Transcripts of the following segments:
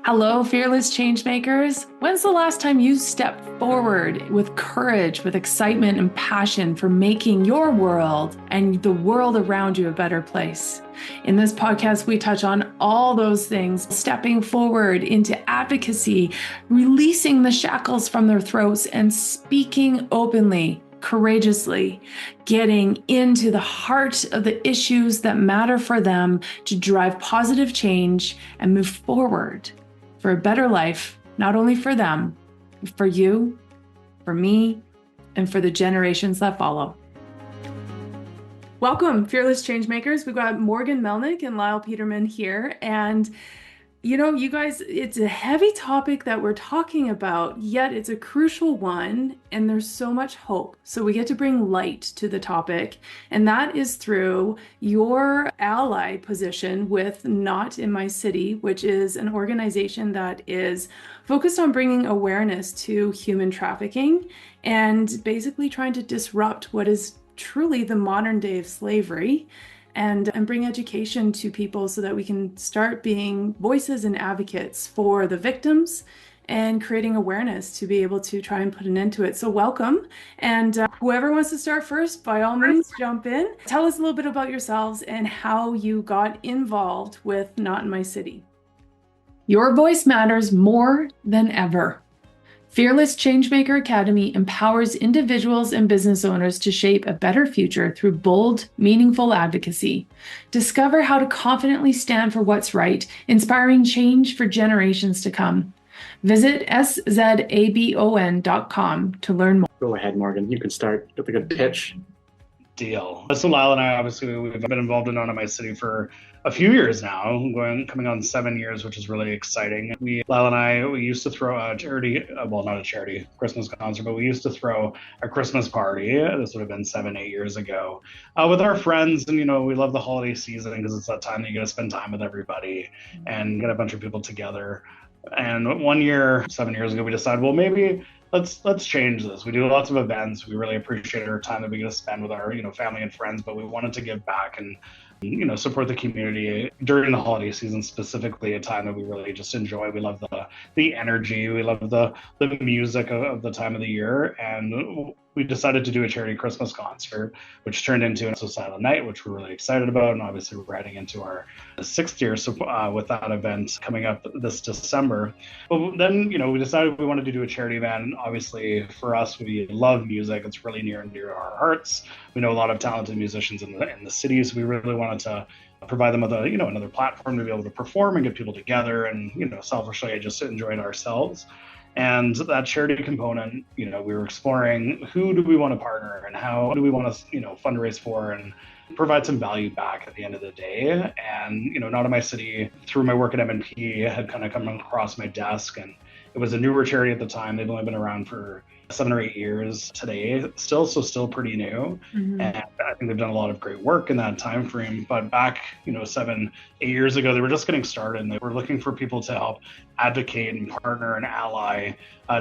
Hello, fearless changemakers. When's the last time you stepped forward with courage, with excitement and passion for making your world and the world around you a better place? In this podcast, we touch on all those things, stepping forward into advocacy, releasing the shackles from their throats, and speaking openly, courageously, getting into the heart of the issues that matter for them to drive positive change and move forward for a better life, not only for them, but for you, for me, and for the generations that follow. Welcome, fearless changemakers. We've got Morgan Melnyk and Lyle Peterman here. And you guys, it's a heavy topic that we're talking about, yet it's a crucial one, and there's so much hope. So we get to bring light to the topic, and that is through your ally position with Not in My City, which is an organization that is focused on bringing awareness to human trafficking and basically trying to disrupt what is truly the modern day of slavery. And bring education to people so that we can start being voices and advocates for the victims and creating awareness to be able to try and put an end to it. So welcome. And whoever wants to start first, by all means, jump in. Tell us a little bit about yourselves and how you got involved with Not in My City. Your voice matters more than ever. Fearless Changemaker Academy empowers individuals and business owners to shape a better future through bold, meaningful advocacy. Discover how to confidently stand for what's right, inspiring change for generations to come. Visit szabon.com to learn more. Go ahead, Morgan. You can start with a good pitch. Deal. So Lyle and I, obviously, we've been involved in Not in My City for a few years now, coming on 7 years, which is really exciting. Lyle and I, we used to throw a charity, well, not a charity, Christmas concert, but we used to throw a Christmas party. This would have been 7-8 years ago with our friends. And, we love the holiday season because it's that time that you get to spend time with everybody and get a bunch of people together. And one year, 7 years ago, we decided, well, maybe let's change this. We do lots of events. We really appreciate our time that we get to spend with our, family and friends, but we wanted to give back and, support the community during the holiday season, specifically a time that we really just enjoy. We love the energy. We love the music of the time of the year. And we decided to do a charity Christmas concert, which turned into an So Silent Night, which we're really excited about. And obviously we're heading into our 6th year with that event coming up this December. But then, we decided we wanted to do a charity event. And obviously for us, we love music. It's really near and dear to our hearts. We know a lot of talented musicians in the city, so we really wanted to provide them with another platform to be able to perform and get people together and, selfishly just enjoy it ourselves. And that charity component, we were exploring who do we want to partner and how do we want to, fundraise for and provide some value back at the end of the day. And, Not in My City, through my work at M&P, had kind of come across my desk, and it was a newer charity at the time. They've only been around for 7 or 8 years today, still pretty new. Mm-hmm. And I think they've done a lot of great work in that time frame. But back, 7, 8 years ago, they were just getting started, and they were looking for people to help advocate and partner and ally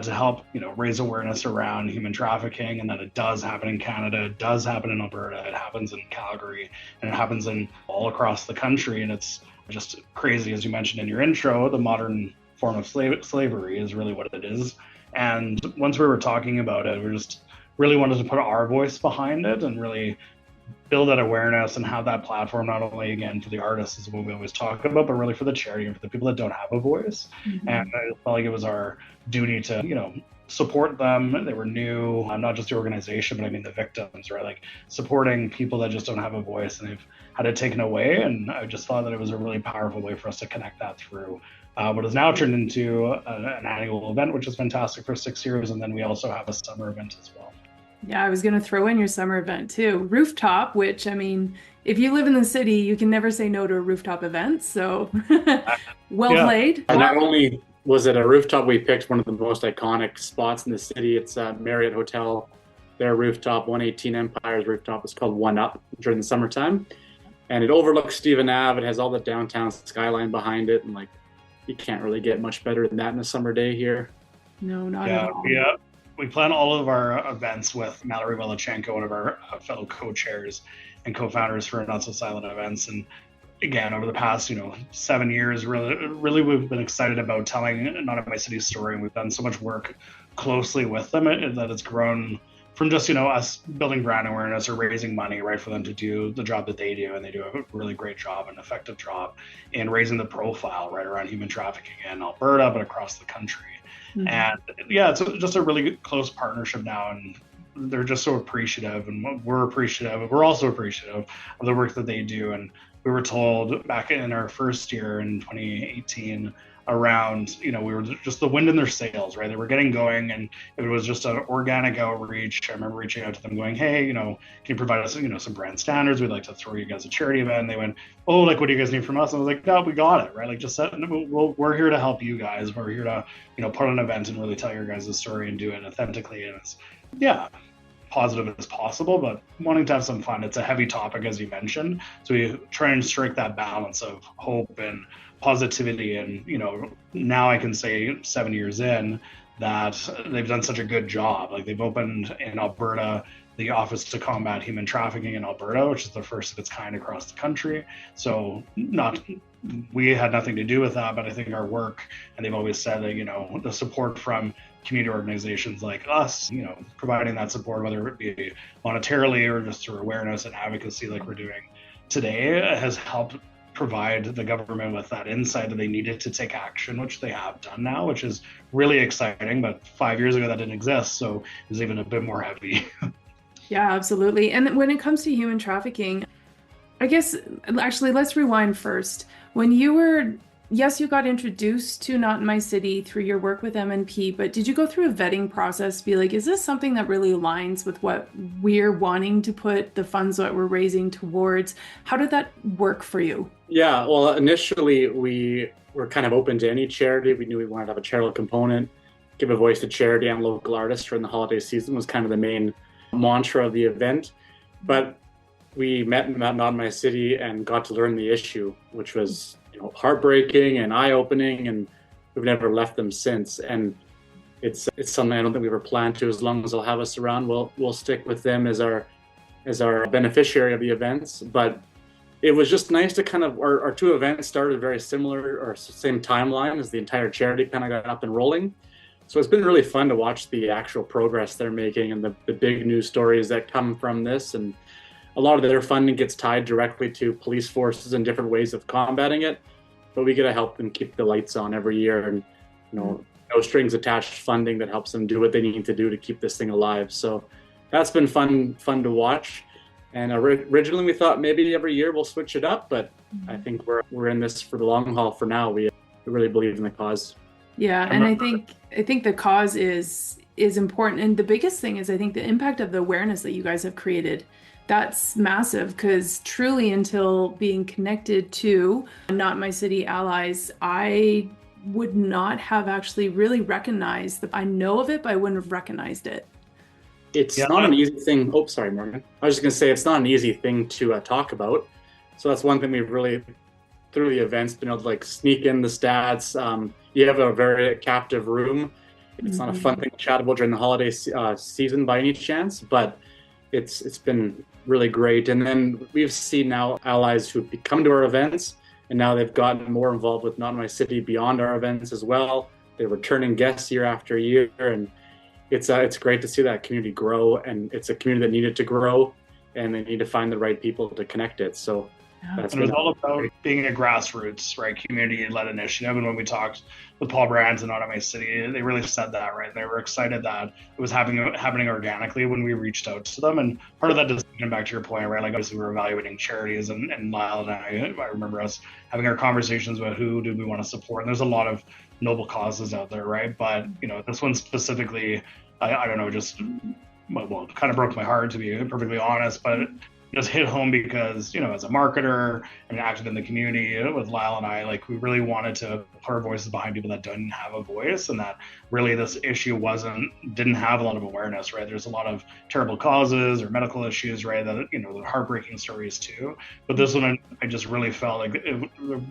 to help, raise awareness around human trafficking, and that it does happen in Canada, it does happen in Alberta, it happens in Calgary, and it happens in all across the country. And it's just crazy, as you mentioned in your intro, the modern form of slavery is really what it is. And once we were talking about it, we just really wanted to put our voice behind it and really build that awareness and have that platform, not only, again, for the artists is what we always talk about, but really for the charity and for the people that don't have a voice. Mm-hmm. And I felt like it was our duty to, support them. They were new, not just the organization, but I mean the victims, right? Like supporting people that just don't have a voice and they've had it taken away. And I just thought that it was a really powerful way for us to connect that through what has now turned into an annual event, which is fantastic for 6 years. And then we also have a summer event as well. Yeah, I was going to throw in your summer event too. Rooftop, which, if you live in the city, you can never say no to a rooftop event. So played. And not only was it a rooftop, we picked one of the most iconic spots in the city. It's Marriott Hotel. Their rooftop, 118 Empire's rooftop, is called One Up during the summertime. And it overlooks Stephen Ave. It has all the downtown skyline behind it. And you can't really get much better than that in a summer day here. No, not at all. Yeah. We plan all of our events with Mallory Welachenko, one of our fellow co-chairs and co-founders for Not So Silent Events. And again, over the past, 7 years, really we've been excited about telling Not in My City's story, and we've done so much work closely with them that it's grown from just, us building brand awareness or raising money, right, for them to do the job that they do. And they do a really great job, an effective job in raising the profile, right, around human trafficking in Alberta, but across the country. Mm-hmm. And yeah, it's just a really close partnership now. And they're just so appreciative, and we're appreciative. We're also appreciative of the work that they do. And we were told back in our first year in 2018 around, we were just the wind in their sails, right? They were getting going, and it was just an organic outreach. I remember reaching out to them going, hey, can you provide us, some brand standards? We'd like to throw you guys a charity event. And they went, oh, like, what do you guys need from us? And I was like, no, we got it, right? Like, just we're here to help you guys. We're here to, put on an event and really tell your guys' story and do it authentically. And it's, positive as possible, but wanting to have some fun. It's a heavy topic, as you mentioned. So we try and strike that balance of hope and positivity. And, now I can say 7 years in that they've done such a good job. Like, they've opened in Alberta the Office to Combat Human Trafficking in Alberta, which is the first of its kind across the country. So we had nothing to do with that, but I think our work, and they've always said that, the support from community organizations like us, providing that support, whether it be monetarily or just through awareness and advocacy like we're doing today, has helped provide the government with that insight that they needed to take action, which they have done now, which is really exciting. But 5 years ago, that didn't exist. So it was even a bit more heavy. Yeah, absolutely. And when it comes to human trafficking, I guess, actually, let's rewind first. When you got introduced to Not in My City through your work with MNP, but did you go through a vetting process to be like, is this something that really aligns with what we're wanting to put the funds that we're raising towards? How did that work for you? Yeah, well, initially we were kind of open to any charity. We knew we wanted to have a charitable component, give a voice to charity and local artists during the holiday season was kind of the main mantra of the event. But we met in Not in My City and got to learn the issue, which was heartbreaking and eye-opening, and we've never left them since. And it's something I don't think we ever planned to. As long as they'll have us around, we'll stick with them as our beneficiary of the events. But it was just nice to kind of, our two events started very similar or same timeline as the entire charity kind of got up and rolling. So it's been really fun to watch the actual progress they're making and the big news stories that come from this. And a lot of their funding gets tied directly to police forces and different ways of combating it, but we get to help them keep the lights on every year, and no strings attached funding that helps them do what they need to do to keep this thing alive. So that's been fun to watch. And originally we thought maybe every year we'll switch it up, but I think we're in this for the long haul for now. We really believe in the cause. Yeah, and I think the cause is important, and the biggest thing is I think the impact of the awareness that you guys have created. That's massive, because truly, until being connected to Not in My City allies, I would not have actually really recognized that. I know of it, but I wouldn't have recognized it. It's not an easy thing. Oh, sorry, Morgan. I was just going to say, it's not an easy thing to talk about. So that's one thing we've really, through the events, been able to sneak in the stats. You have a very captive room. It's not a fun thing to chat about during the holiday season by any chance, but it's been really great. And then we've seen now allies who've come to our events, and now they've gotten more involved with Not in My City beyond our events as well. They're returning guests year after year, and it's great to see that community grow. And it's a community that needed to grow, and they need to find the right people to connect it. So that's it was all about being a grassroots, right, community-led initiative. And when we talked with Paul Brands and Not in My City, they really said that, right? They were excited that it was happening organically when we reached out to them. And part of that decision, back to your point, right, obviously we were evaluating charities, and Lyle and I remember us having our conversations about who do we want to support. And there's a lot of noble causes out there, right? But this one specifically, I don't know, just kind of broke my heart, to be perfectly honest, but just hit home because, as a marketer and active in the community with Lyle and I, we really wanted to put our voices behind people that didn't have a voice, and that really this issue didn't have a lot of awareness, right? There's a lot of terrible causes or medical issues, right? That, the heartbreaking stories too. But this one, I just really felt like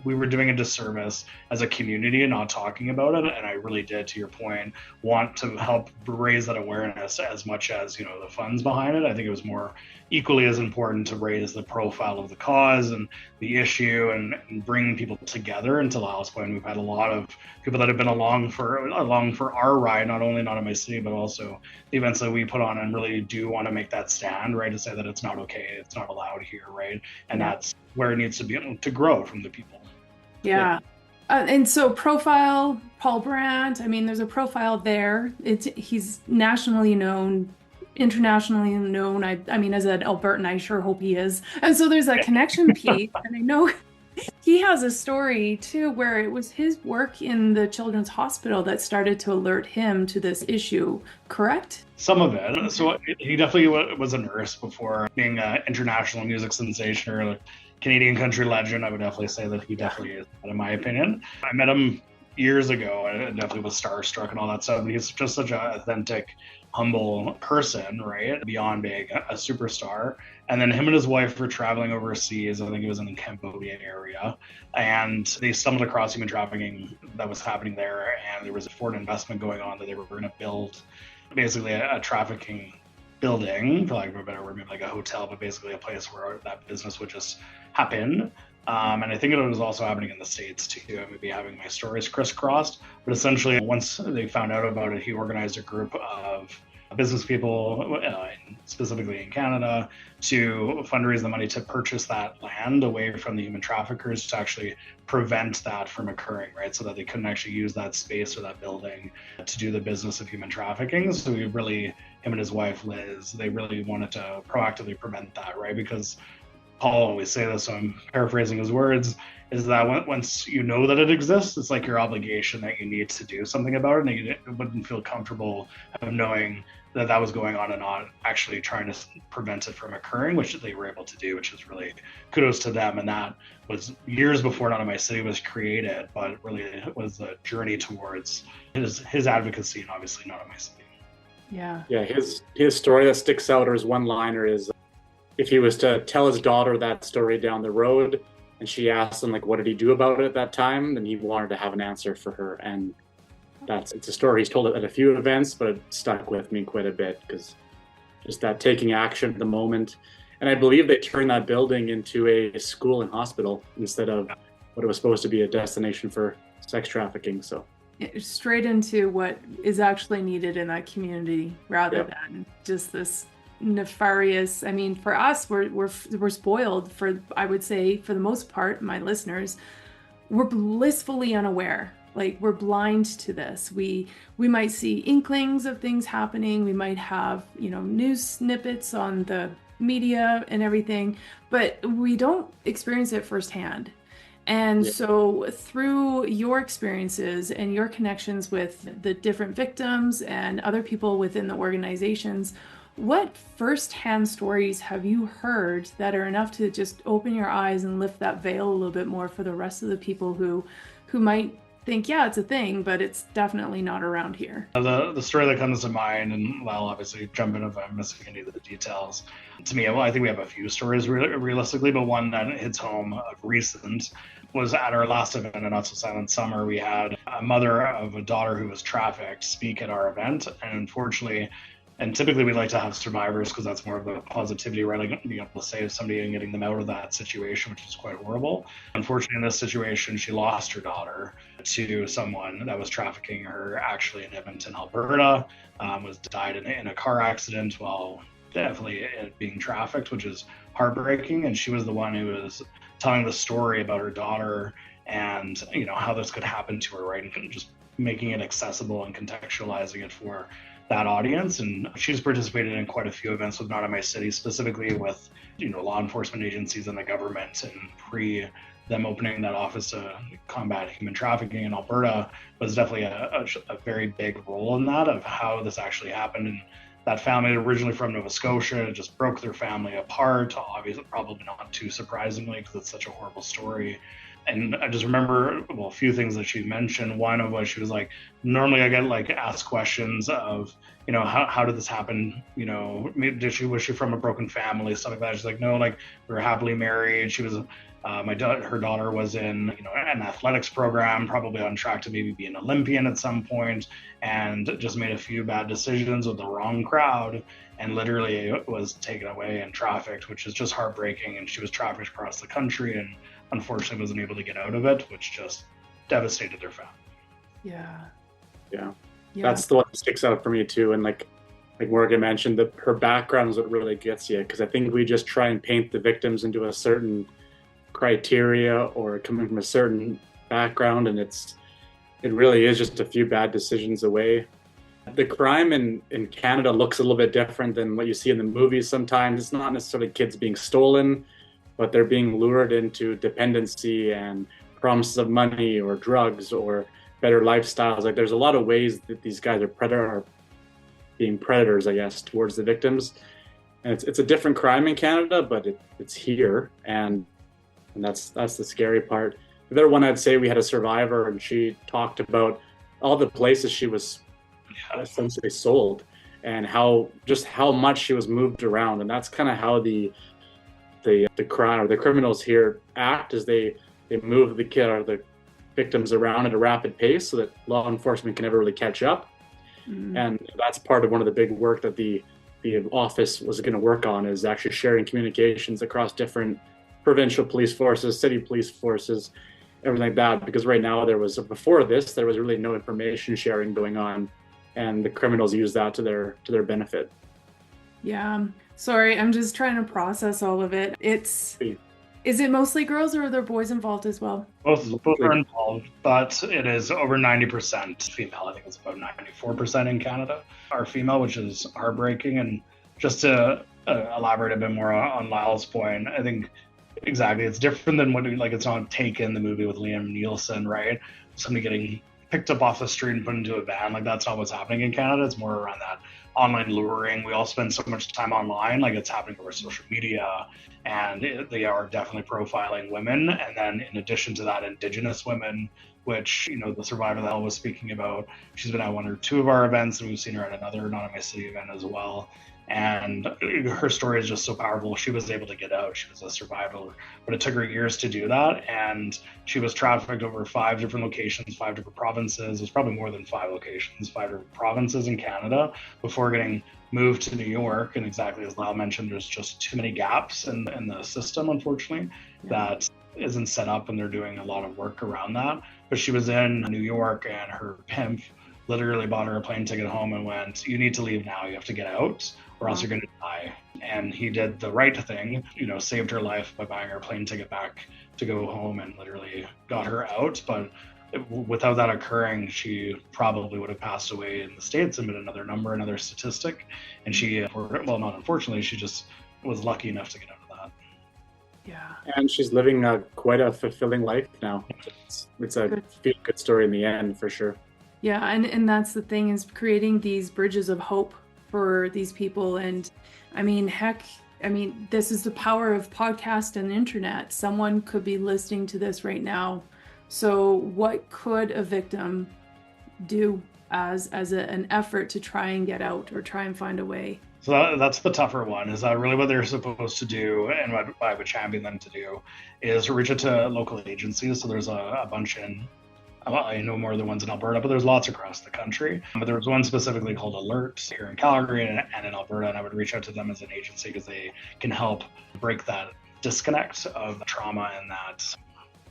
we were doing a disservice as a community and not talking about it. And I really did, to your point, want to help raise that awareness as much as, the funds behind it. I think it was more equally as important important to raise the profile of the cause and the issue and bring people together. And to Lyle's point, we've had a lot of people that have been along for our ride, not only Not in My City, but also the events that we put on, and really do want to make that stand, right, to say that it's not okay, it's not allowed here, right? And that's where it needs to be to grow from the people. Yeah. And so profile, Paul Brandt, I mean, there's a profile there. He's nationally known, internationally known. I mean, as an Albertan, I sure hope he is. And so there's that connection piece. And I know he has a story too, where it was his work in the Children's Hospital that started to alert him to this issue, correct? Some of it. So he definitely was a nurse before being an international music sensation or a Canadian country legend. I would definitely say that he definitely is, in my opinion. I met him years ago and definitely was starstruck and all that stuff. And he's just such an authentic, humble person, right? Beyond being a superstar. And then him and his wife were traveling overseas. I think it was in the Cambodia area. And they stumbled across human trafficking that was happening there. And there was a foreign investment going on that they were going to build basically a trafficking building, for lack of a better word, maybe like a hotel, but basically a place where that business would just happen. And I think it was also happening in the States too. I may be having my stories crisscrossed, but essentially once they found out about it, he organized a group of business people, specifically in Canada, to fundraise the money to purchase that land away from the human traffickers to actually prevent that from occurring, right? So that they couldn't actually use that space or that building to do the business of human trafficking. So we really, him and his wife, Liz, they really wanted to proactively prevent that, right? Because Paul always say this, so I'm paraphrasing his words, is that once you know that it exists, it's like your obligation that you need to do something about it, and you wouldn't feel comfortable of knowing that that was going on and not actually trying to prevent it from occurring, which they were able to do, which is really kudos to them. And that was years before Not in My City was created, but really it was a journey towards his advocacy and obviously Not in My City. Yeah. Yeah, his story that sticks out, or his one-liner, is if he was to tell his daughter that story down the road and she asked him, like, what did he do about it at that time, then he wanted to have an answer for her. And it's a story he's told at a few events, but it stuck with me quite a bit, because just that taking action at the moment. And I believe they turned that building into a school and hospital instead of what it was supposed to be, a destination for sex trafficking. So straight into what is actually needed in that community, rather than just this nefarious. I mean, for us, we're spoiled, for, I would say, for the most part, my listeners, we're blissfully unaware. Like, we're blind to this. We might see inklings of things happening. We might have, news snippets on the media and everything, but we don't experience it firsthand. And so through your experiences and your connections with the different victims and other people within the organizations, what firsthand stories have you heard that are enough to just open your eyes and lift that veil a little bit more for the rest of the people who might think, yeah, it's a thing, but it's definitely not around here? The story that comes to mind, and Lyle, obviously jump in if I'm missing any of the details. To me, well, I think we have a few stories realistically, but one that hits home of recent was at our last event in Not So Silent Summer. We had a mother of a daughter who was trafficked speak at our event, and unfortunately, and typically we like to have survivors because that's more of the positivity, right? Like being able to save somebody and getting them out of that situation, which is quite horrible. Unfortunately, in this situation, she lost her daughter to someone that was trafficking her, actually in Edmonton, Alberta. Died in a car accident while definitely being trafficked, which is heartbreaking. And she was the one who was telling the story about her daughter and how this could happen to her, right? And just making it accessible and contextualizing it for that audience. And she's participated in quite a few events with Not in My City, specifically with law enforcement agencies and the government, and pre them opening that office to combat human trafficking in Alberta was definitely a very big role in that, of how this actually happened. And that family, originally from Nova Scotia, just broke their family apart, obviously probably not too surprisingly because it's such a horrible story. And I just remember, a few things that she mentioned. One of what she was like, normally I get asked questions of, how did this happen? Was she from a broken family, stuff like that. She's like, no, we were happily married. She was Her daughter was in, an athletics program, probably on track to maybe be an Olympian at some point, and just made a few bad decisions with the wrong crowd, and literally was taken away and trafficked, which is just heartbreaking. And she was trafficked across the country, and unfortunately wasn't able to get out of it, which just devastated their family. Yeah. That's the one that sticks out for me too. And like Morgan mentioned, her background is what really gets you, because I think we just try and paint the victims into a certain criteria or coming from a certain background, and it really is just a few bad decisions away. The crime in Canada looks a little bit different than what you see in the movies sometimes. It's not necessarily kids being stolen, but they're being lured into dependency and promises of money or drugs or better lifestyles. Like, there's a lot of ways that these guys are being predators, I guess, towards the victims. And it's a different crime in Canada, but it's here, and that's the scary part. The other one, I'd say, we had a survivor, and she talked about all the places she was essentially sold, and how much she was moved around. And that's kind of how the crime or the criminals here act, is they move the kid or the victims around at a rapid pace so that law enforcement can never really catch up. And that's part of one of the big work that the office was going to work on, is actually sharing communications across different provincial police forces, city police forces, everything like that. Because right now there was really no information sharing going on, and the criminals use that to their benefit. Yeah. Sorry, I'm just trying to process all of it. Is it mostly girls, or are there boys involved as well? Both are involved, but it is over 90% female. I think it's about 94% in Canada are female, which is heartbreaking. And just to elaborate a bit more on Lyle's point, I think exactly, it's different than it's not Taken, the movie with Liam Neeson, right? Somebody getting picked up off the street and put into a van. Like, that's not what's happening in Canada. It's more around that online luring. We all spend so much time online, like it's happening over social media, and they are definitely profiling women. And then in addition to that, Indigenous women, which, the survivor that I was speaking about, she's been at one or two of our events, and we've seen her at another Not in My City event as well. And her story is just so powerful. She was able to get out. She was a survivor, but it took her years to do that. And she was trafficked over 5 different locations, 5 different provinces. It was probably more than 5 locations, 5 different provinces in Canada, before getting moved to New York. And exactly as Lyle mentioned, there's just too many gaps in the system, unfortunately, that isn't set up, and they're doing a lot of work around that. But she was in New York, and her pimp literally bought her a plane ticket home and went, "You need to leave now. You have to get out, or else you're going to die." And he did the right thing, saved her life by buying her a plane ticket back to go home, and literally got her out. But without that occurring, she probably would have passed away in the States and been another statistic. And she, well, not unfortunately, she just was lucky enough to get out of that. Yeah. And she's living quite a fulfilling life now. It's a good story in the end, for sure. Yeah, and that's the thing, is creating these bridges of hope for these people. And I mean, this is the power of podcast and internet. Someone could be listening to this right now. So what could a victim do as an effort to try and get out, or try and find a way? So that's the tougher one, is that really what they're supposed to do, and what I would champion them to do, is reach out to local agencies. So there's a bunch I know more of the ones in Alberta, but there's lots across the country. But there was one specifically called Alert here in Calgary and in Alberta, and I would reach out to them as an agency, because they can help break that disconnect of trauma and that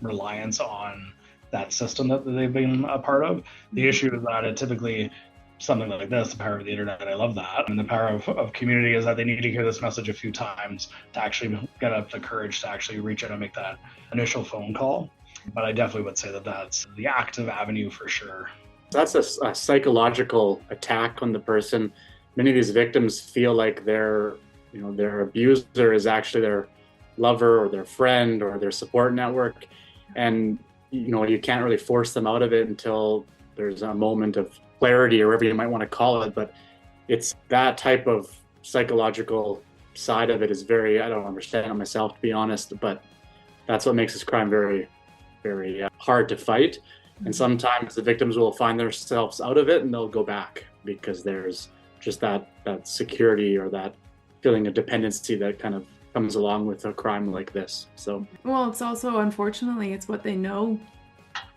reliance on that system that they've been a part of. The issue is that it typically, something like this, the power of the internet, I love that. And the power of community is that they need to hear this message a few times to actually get up the courage to actually reach out and make that initial phone call. But I definitely would say that that's the active avenue for sure. That's a psychological attack on the person. Many of these victims feel like their abuser is actually their lover or their friend or their support network. And, you can't really force them out of it until there's a moment of clarity, or whatever you might want to call it. But it's that type of psychological side of it is I don't understand it myself, to be honest, but that's what makes this crime very, very hard to fight. And sometimes the victims will find themselves out of it, and they'll go back, because there's just that security or that feeling of dependency that kind of comes along with a crime like this. So, well, it's also, unfortunately, it's what they know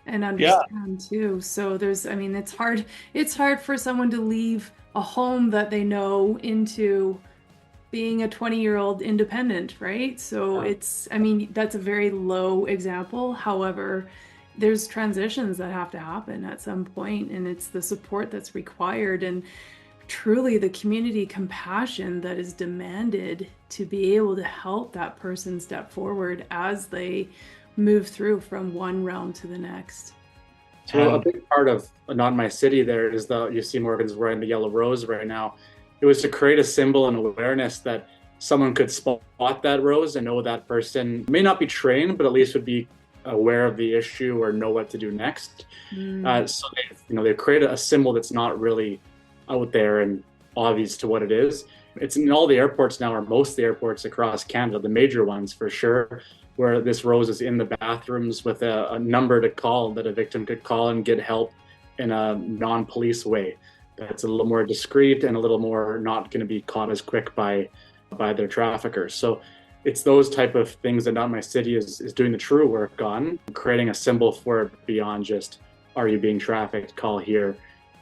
and understand too. So it's hard for someone to leave a home that they know into being a 20-year-old independent, right? So that's a very low example. However, there's transitions that have to happen at some point, and it's the support that's required and truly the community compassion that is demanded to be able to help that person step forward as they move through from one realm to the next. So a big part of Not My City there is you see Morgan's wearing the yellow rose right now. It was to create a symbol and awareness that someone could spot that rose and know that person may not be trained, but at least would be aware of the issue or know what to do next. So they've created a symbol that's not really out there and obvious to what it is. It's in all the airports now, or most of the airports across Canada, the major ones for sure, where this rose is in the bathrooms with a number to call that a victim could call and get help in a non-police way. That's a little more discreet and a little more not going to be caught as quick by their traffickers. So it's those type of things that Not My City is doing the true work on, creating a symbol for it beyond just, are you being trafficked, call here,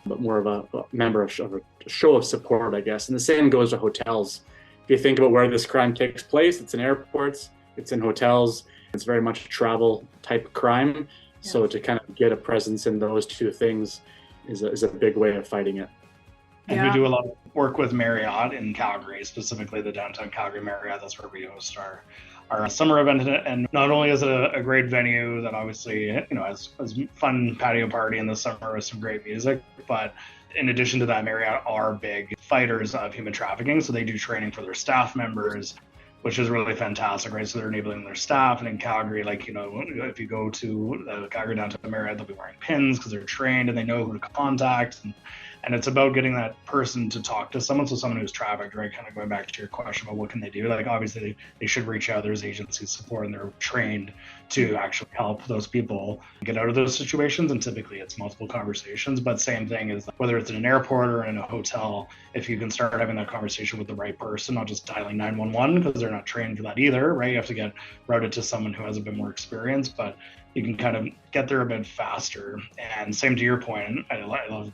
but more of a member of a show of support, I guess. And the same goes to hotels. If you think about where this crime takes place, it's in airports, it's in hotels, it's very much a travel type crime. Yeah. So to kind of get a presence in those two things is a big way of fighting it. And we do a lot of work with Marriott in Calgary, specifically the downtown Calgary Marriott. That's where we host our summer event. And not only is it a great venue that obviously, has fun patio party in the summer with some great music, but in addition to that, Marriott are big fighters of human trafficking. So they do training for their staff members, which is really fantastic, right? So they're enabling their staff. And in Calgary, if you go to Calgary downtown Marriott, they'll be wearing pins because they're trained and they know who to contact. And it's about getting that person to talk to someone. So someone who's trafficked, right? Kind of going back to your question about what can they do? Like, obviously they should reach out. There's agency support and they're trained to actually help those people get out of those situations. And typically it's multiple conversations, but same thing is whether it's in an airport or in a hotel, if you can start having that conversation with the right person, not just dialing 911 because they're not trained for that either, right? You have to get routed to someone who has a bit more experience, but you can kind of get there a bit faster. And same to your point, I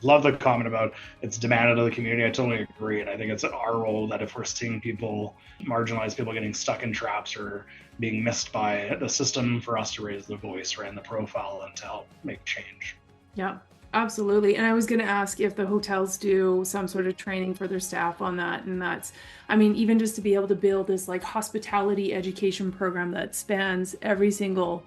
love the comment about it's demanded of the community. I totally agree. And I think it's our role that if we're seeing people, marginalized people getting stuck in traps or being missed by the system, for us to raise the voice, right, and the profile and to help make change. Yeah, absolutely. And I was going to ask if the hotels do some sort of training for their staff on that. And even just to be able to build this hospitality education program that spans every single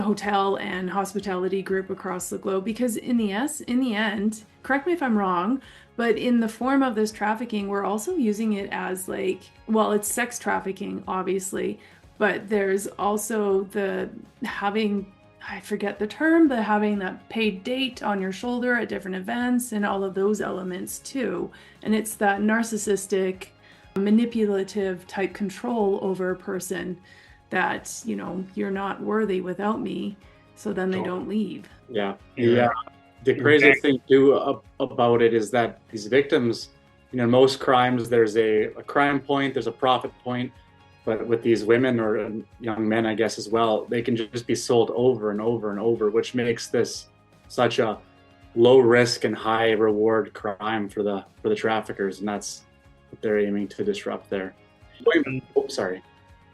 hotel and hospitality group across the globe, because in the end, correct me if I'm wrong, but in the form of this trafficking, we're also using it as it's sex trafficking, obviously, but there's also I forget the term, but having that paid date on your shoulder at different events and all of those elements too. And it's that narcissistic, manipulative type control over a person that, you're not worthy without me, so then they don't leave. Yeah. The crazy thing too about it is that these victims, most crimes, there's a crime point, there's a profit point, but with these women or young men, I guess as well, they can just be sold over and over and over, which makes this such a low risk and high reward crime for the traffickers, and that's what they're aiming to disrupt there. Sorry.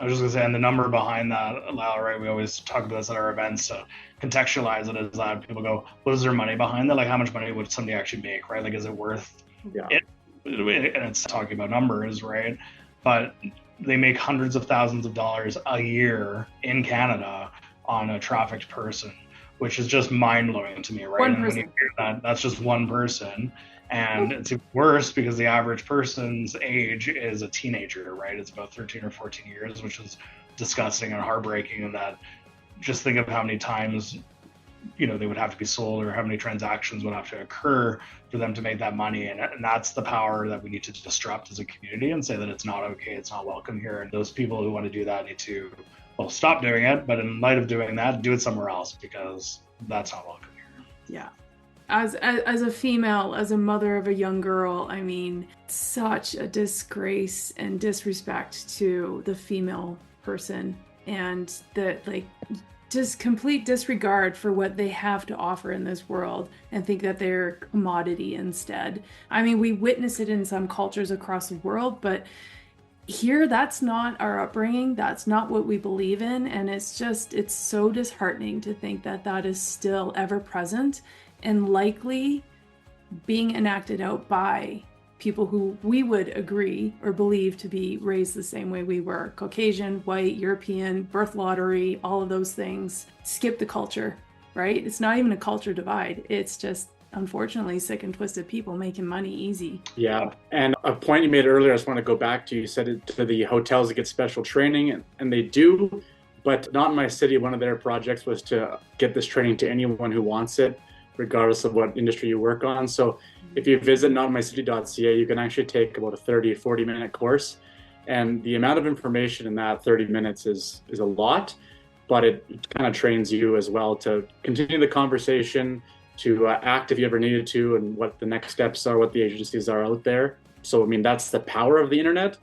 I was just going to say, and the number behind that, Lyle, right? We always talk about this at our events. So contextualize it as that people go, what is their money behind that? Like, how much money would somebody actually make, right? Like, is it worth it? And it's talking about numbers, right? But they make hundreds of thousands of dollars a year in Canada on a trafficked person, which is just mind-blowing to me, right? And when you hear that, that's just one person. And it's worse because the average person's age is a teenager, right? It's about 13 or 14 years, which is disgusting and heartbreaking. And that, just think of how many times, they would have to be sold or how many transactions would have to occur for them to make that money. And that's the power that we need to disrupt as a community and say that it's not okay, it's not welcome here. And those people who want to do that need to, stop doing it. But in light of doing that, do it somewhere else, because that's not welcome here. Yeah. as a female, as a mother of a young girl, I mean, such a disgrace and disrespect to the female person, and that, like, just complete disregard for what they have to offer in this world, and think that they're commodity instead. I mean, we witness it in some cultures across the world, but here, that's not our upbringing. That's not what we believe in. And it's so disheartening to think that that is still ever present and likely being enacted out by people who we would agree or believe to be raised the same way we were. Caucasian, white, European, birth lottery, all of those things. Skip the culture, right? It's not even a culture divide. It's just, unfortunately, sick and twisted people making money easy. Yeah. And a point you made earlier, I just want to go back to, you said it to the hotels that get special training, and they do, but not in my city. One of their projects was to get this training to anyone who wants it, regardless of what industry you work on. So if you visit notmycity.ca, you can actually take about a 40 minute course. And the amount of information in that 30 minutes is a lot, but it kind of trains you as well to continue the conversation, to act if you ever needed to, and what the next steps are, what the agencies are out there. So, I mean, that's the power of the internet.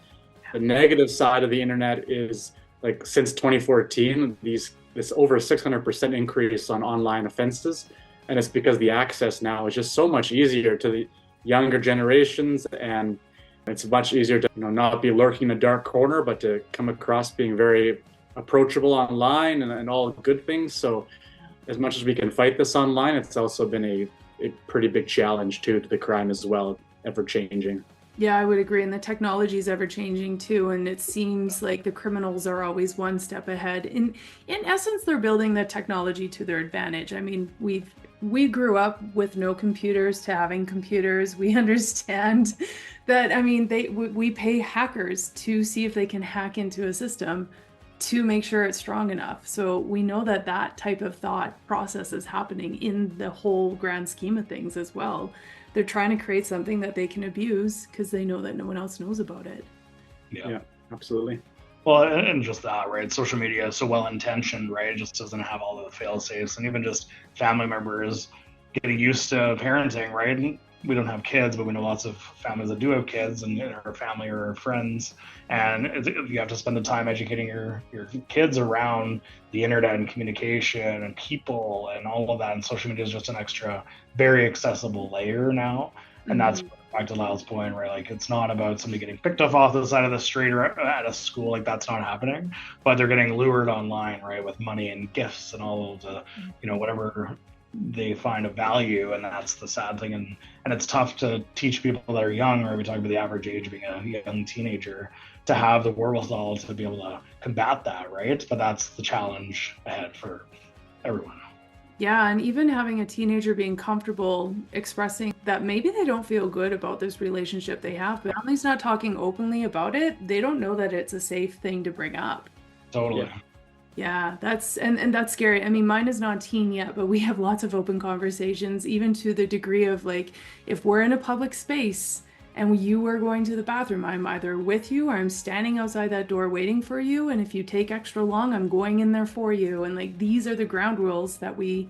The negative side of the internet is, like, since 2014, this over 600% increase on online offenses. And it's because the access now is just so much easier to the younger generations, and it's much easier to not be lurking in a dark corner, but to come across being very approachable online and all good things. So as much as we can fight this online, it's also been a pretty big challenge to the crime as well, ever changing. Yeah, I would agree. And the technology is ever changing too. And it seems like the criminals are always one step ahead. In essence, they're building the technology to their advantage. I mean, we grew up with no computers to having computers. We understand that. I mean, we pay hackers to see if they can hack into a system to make sure it's strong enough. So we know that that type of thought process is happening in the whole grand scheme of things as well. They're trying to create something that they can abuse because they know that no one else knows about it. Yeah, absolutely. Well, and just that, right? Social media is so well-intentioned, right? It just doesn't have all the fail-safes, and even just family members getting used to parenting, right? We don't have kids, but we know lots of families that do have kids, and our family or our friends, and you have to spend the time educating your kids around the internet and communication and people and all of that. And social media is just an extra, very accessible layer now, and that's back to Lyle's point, where, like, it's not about somebody getting picked off the side of the street or at a school, like, that's not happening, but they're getting lured online, right, with money and gifts and all of the, whatever they find of value. And that's the sad thing. And it's tough to teach people that are young, or we talk about the average age being a young teenager, to have the wherewithal to be able to combat that, right? But that's the challenge ahead for everyone. Yeah, and even having a teenager being comfortable expressing that maybe they don't feel good about this relationship they have, but Emily's not talking openly about it, they don't know that it's a safe thing to bring up. Totally. Yeah, that's and that's scary. I mean, mine is not teen yet, but we have lots of open conversations, even to the degree of, like, if we're in a public space and you are going to the bathroom, I'm either with you or I'm standing outside that door waiting for you. And if you take extra long, I'm going in there for you. And, like, these are the ground rules that we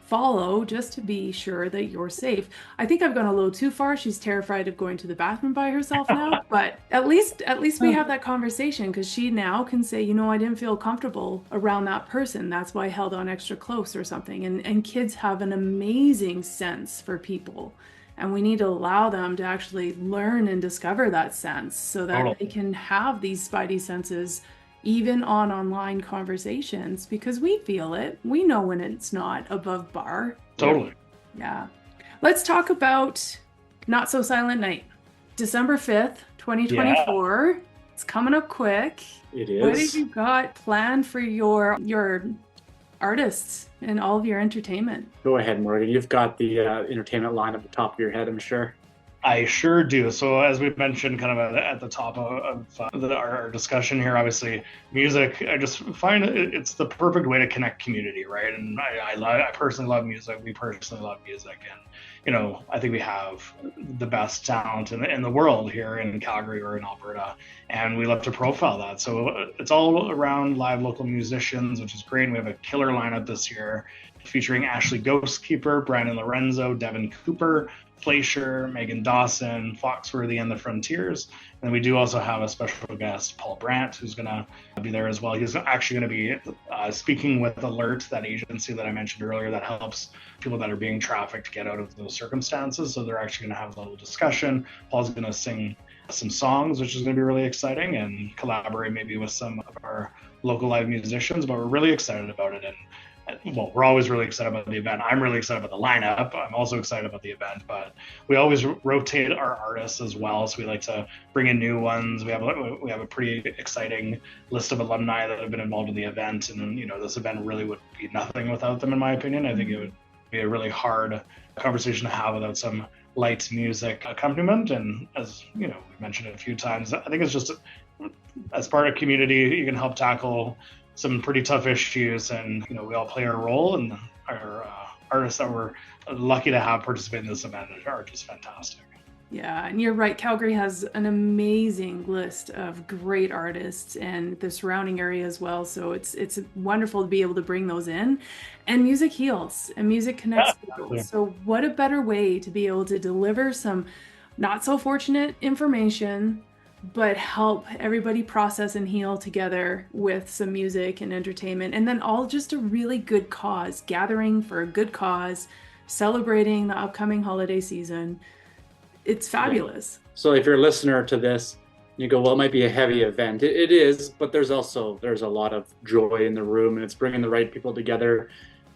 follow just to be sure that you're safe. I think I've gone a little too far. She's terrified of going to the bathroom by herself now, but at least we have that conversation, because she now can say, I didn't feel comfortable around that person. That's why I held on extra close or something. And kids have an amazing sense for people. And we need to allow them to actually learn and discover that sense so that they can have these spidey senses even on online conversations, because we feel it. We know when it's not above bar. Totally. Yeah. Let's talk about Not So Silent Night. December 5th, 2024. Yeah. It's coming up quick. It is. What have you got planned for your artists and all of your entertainment? Go ahead, Morgan. You've got the entertainment line at the top of your head, I'm sure. I sure do. So as we mentioned kind of at the top of our discussion here, obviously music, I just find it's the perfect way to connect community, right? And I personally love music. We personally love music. And, I think we have the best talent in the world here in Calgary or in Alberta. And we love to profile that. So it's all around live local musicians, which is great. And we have a killer lineup this year. featuring Ashley Ghostkeeper, Brandon Lorenzo, Devin Cooper, Fleischer, Megan Dawson, Foxworthy, and the Frontiers. And then we do also have a special guest, Paul Brandt, who's going to be there as well. He's actually going to be speaking with Alert, that agency that I mentioned earlier that helps people that are being trafficked get out of those circumstances. So they're actually going to have a little discussion. Paul's going to sing some songs, which is going to be really exciting, and collaborate maybe with some of our local live musicians. But we're really excited about it. And well, we're always really excited about the event. I'm really excited about the lineup. I'm also excited about the event, but we always rotate our artists as well. So we like to bring in new ones. We have a pretty exciting list of alumni that have been involved in the event. And, this event really would be nothing without them, in my opinion. I think it would be a really hard conversation to have without some light music accompaniment. And as, we mentioned it a few times, I think it's just, as part of community, you can help tackle some pretty tough issues, and we all play our role, and our artists that we're lucky to have participate in this event are just fantastic. Yeah, and you're right, Calgary has an amazing list of great artists and the surrounding area as well, so it's wonderful to be able to bring those in. And music heals and music connects people. So what a better way to be able to deliver some not so fortunate information, but help everybody process and heal together with some music and entertainment, and then all just a really good cause, gathering for a good cause, celebrating the upcoming holiday season. It's fabulous. So if you're a listener to this, you go, well, it might be a heavy event. It is, but there's a lot of joy in the room, and it's bringing the right people together.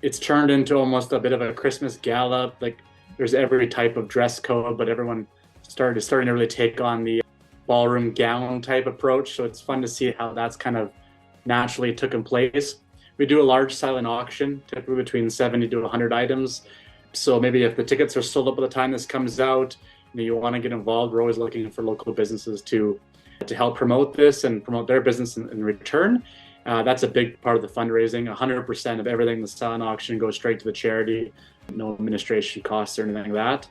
It's turned into almost a bit of a Christmas gala. Like, there's every type of dress code, but everyone starting to really take on the ballroom gown type approach. So it's fun to see how that's kind of naturally taken place. We do a large silent auction, typically between 70 to 100 items. So maybe if the tickets are sold up by the time this comes out, you want to get involved, we're always looking for local businesses to help promote this and promote their business in return. That's a big part of the fundraising. 100% of everything in the silent auction goes straight to the charity, no administration costs or anything like that.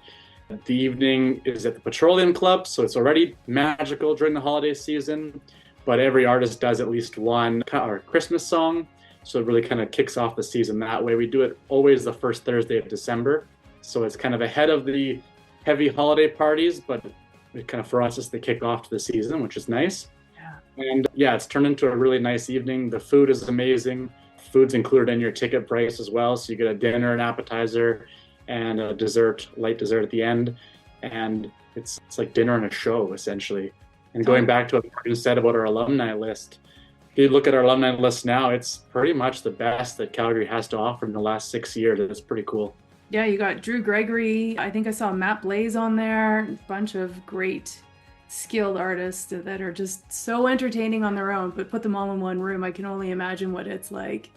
The evening is at the Petroleum Club, so it's already magical during the holiday season, but every artist does at least one Christmas song, so it really kind of kicks off the season that way. We do it always the first Thursday of December, so it's kind of ahead of the heavy holiday parties, but it kind of, for us, it's the kickoff to the season, which is nice. And it's turned into a really nice evening. The food is amazing. Food's included in your ticket price as well, so you get a dinner, an appetizer, and a light dessert at the end. And it's like dinner and a show, essentially. And going back to what Morgan said about our alumni list, if you look at our alumni list now, it's pretty much the best that Calgary has to offer in the last 6 years. It's pretty cool. Yeah, you got Drew Gregory. I think I saw Matt Blaze on there. A bunch of great skilled artists that are just so entertaining on their own, but put them all in one room, I can only imagine what it's like.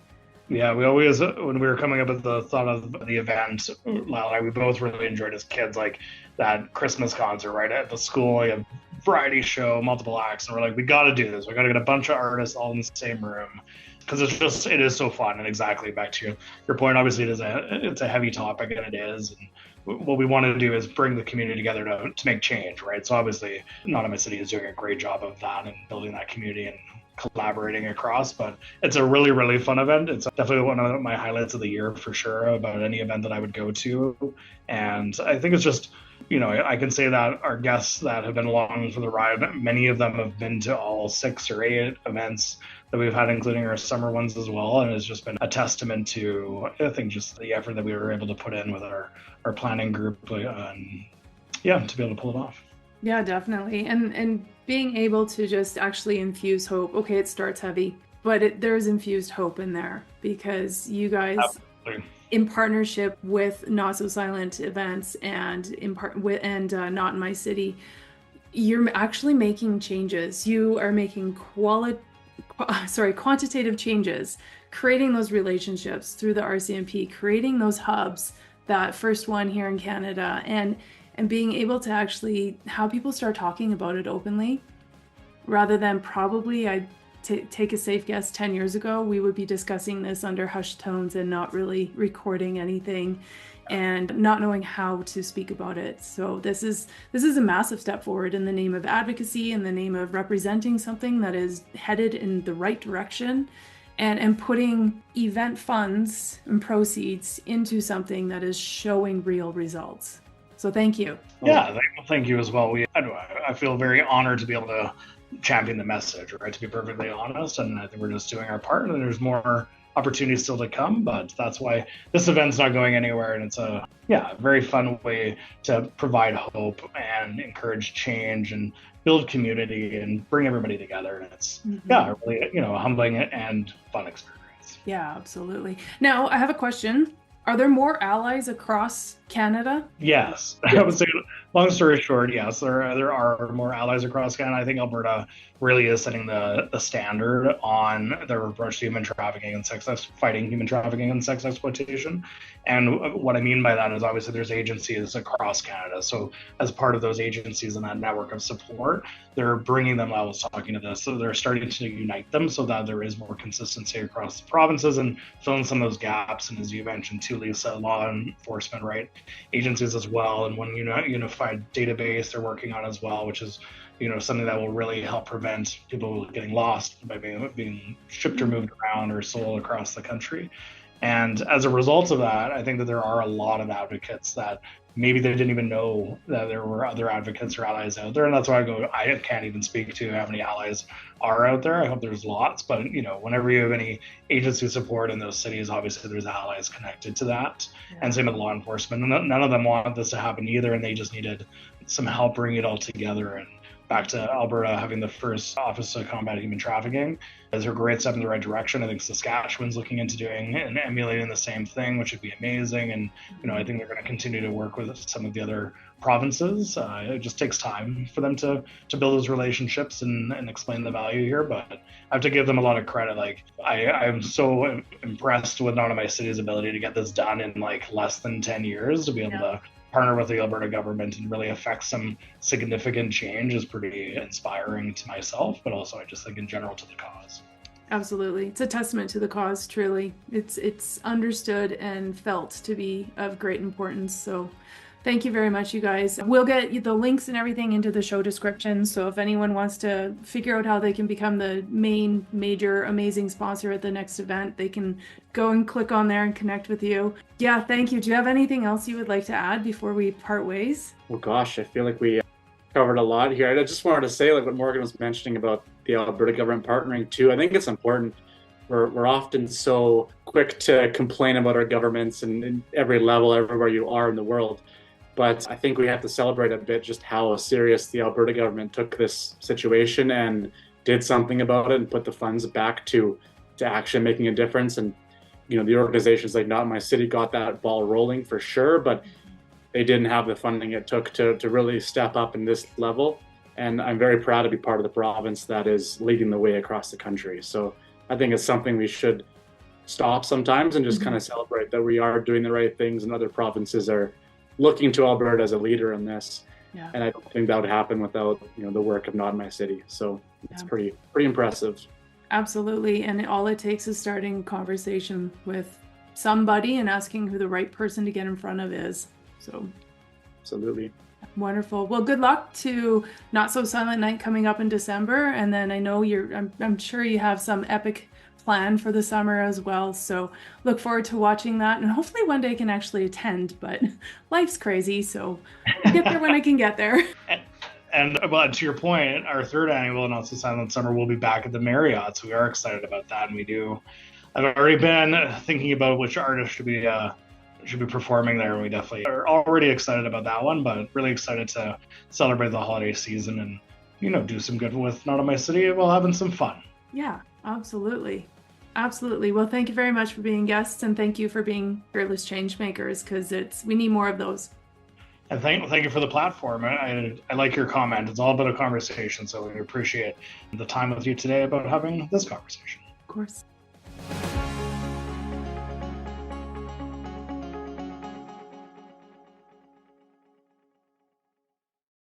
Yeah, we always, when we were coming up with the thought of the event, Lyle and I, we both really enjoyed as kids, like that Christmas concert, right? At the school, you have variety show, multiple acts, and we're like, we got to do this. We got to get a bunch of artists all in the same room, because it is so fun. And exactly back to your point, obviously it's a heavy topic, and it is. And what we want to do is bring the community together to make change, right? So obviously, Not in My City is doing a great job of that and building that community and collaborating across, but it's a really, really fun event. It's definitely one of my highlights of the year for sure, about any event that I would go to. And I think it's just, I can say that our guests that have been along for the ride, many of them have been to all 6 or 8 events that we've had, including our summer ones as well. And it's just been a testament to, I think, just the effort that we were able to put in with our planning group, to be able to pull it off. Yeah, definitely. And being able to just actually infuse hope. Okay, it starts heavy, but there's infused hope in there, because you guys, absolutely, in partnership with Not So Silent Events and Not in My City, you're actually making changes. You are making quantitative changes, creating those relationships through the RCMP, creating those hubs, that first one here in Canada, and being able to actually have people start talking about it openly, rather than probably, I'd take a safe guess, 10 years ago, we would be discussing this under hushed tones and not really recording anything and not knowing how to speak about it. So this is a massive step forward in the name of advocacy, in the name of representing something that is headed in the right direction. and putting event funds and proceeds into something that is showing real results. So thank you. Yeah, thank you as well. I feel very honored to be able to champion the message, right? To be perfectly honest, and I think we're just doing our part, and there's more opportunities still to come, but that's why this event's not going anywhere, and it's a very fun way to provide hope and encourage change and build community and bring everybody together, and it's really a humbling and fun experience. Yeah, absolutely. Now I have a question. Are there more allies across Canada? Yes. I would say, long story short, yes, there are more allies across Canada. I think Alberta really is setting the standard on their approach to human trafficking and fighting human trafficking and sex exploitation. And what I mean by that is obviously there's agencies across Canada. So as part of those agencies and that network of support, they're bringing them, I was talking to this, so they're starting to unite them so that there is more consistency across the provinces and filling some of those gaps. And as you mentioned too, Lisa, law enforcement, right? Agencies as well. And one unified database they're working on as well, which is something that will really help prevent people getting lost by being shipped or moved around or sold across the country. And as a result of that, I think that there are a lot of advocates that maybe they didn't even know that there were other advocates or allies out there. And that's why I can't even speak to how many allies are out there. I hope there's lots, but whenever you have any agency support in those cities, obviously there's allies connected to that. Yeah. And same with law enforcement. And none of them want this to happen either. And they just needed some help bringing it all together. And back to Alberta having the first Office of Combat Human Trafficking is a great step in the right direction. I think Saskatchewan's looking into doing and emulating the same thing, which would be amazing. And I think they're going to continue to work with some of the other provinces. It just takes time for them to build those relationships and explain the value here. But I have to give them a lot of credit. Like I'm so impressed with Not in My City's ability to get this done in like less than 10 years to be able to partner with the Alberta government and really affect some significant change is pretty inspiring to myself, but also I just think in general to the cause. Absolutely. It's a testament to the cause, truly. It's understood and felt to be of great importance. So thank you very much, you guys. We'll get the links and everything into the show description. So if anyone wants to figure out how they can become the main, major, amazing sponsor at the next event, they can go and click on there and connect with you. Yeah, thank you. Do you have anything else you would like to add before we part ways? Well, gosh, I feel like we covered a lot here. I just wanted to say, like what Morgan was mentioning about the Alberta government partnering too, I think it's important. We're often so quick to complain about our governments and every level, everywhere you are in the world. But I think we have to celebrate a bit just how serious the Alberta government took this situation and did something about it and put the funds back to action, making a difference. And, the organizations like Not in My City got that ball rolling for sure, but they didn't have the funding it took to really step up in this level. And I'm very proud to be part of the province that is leading the way across the country. So I think it's something we should stop sometimes and just kind of celebrate that we are doing the right things and other provinces are looking to Alberta as a leader in this. Yeah. And I don't think that would happen without, the work of Not in My City. So it's pretty impressive. Absolutely. And all it takes is starting a conversation with somebody and asking who the right person to get in front of is. So absolutely. Wonderful. Well, good luck to Not So Silent Night coming up in December. And then I know I'm sure you have some epic plan for the summer as well. So look forward to watching that, and hopefully one day can actually attend, but life's crazy. So I'll get there when I can get there. And well, to your point, our third annual Not So Silent Summer will be back at the Marriott. So we are excited about that. And I've already been thinking about which artist should be performing there. And we definitely are already excited about that one, but really excited to celebrate the holiday season and, do some good with Not in My City while having some fun. Yeah, absolutely. Absolutely. Well, thank you very much for being guests, and thank you for being fearless change makers, because we need more of those. And thank you for the platform. I like your comment. It's all about a conversation, so we appreciate the time with you today about having this conversation. Of course.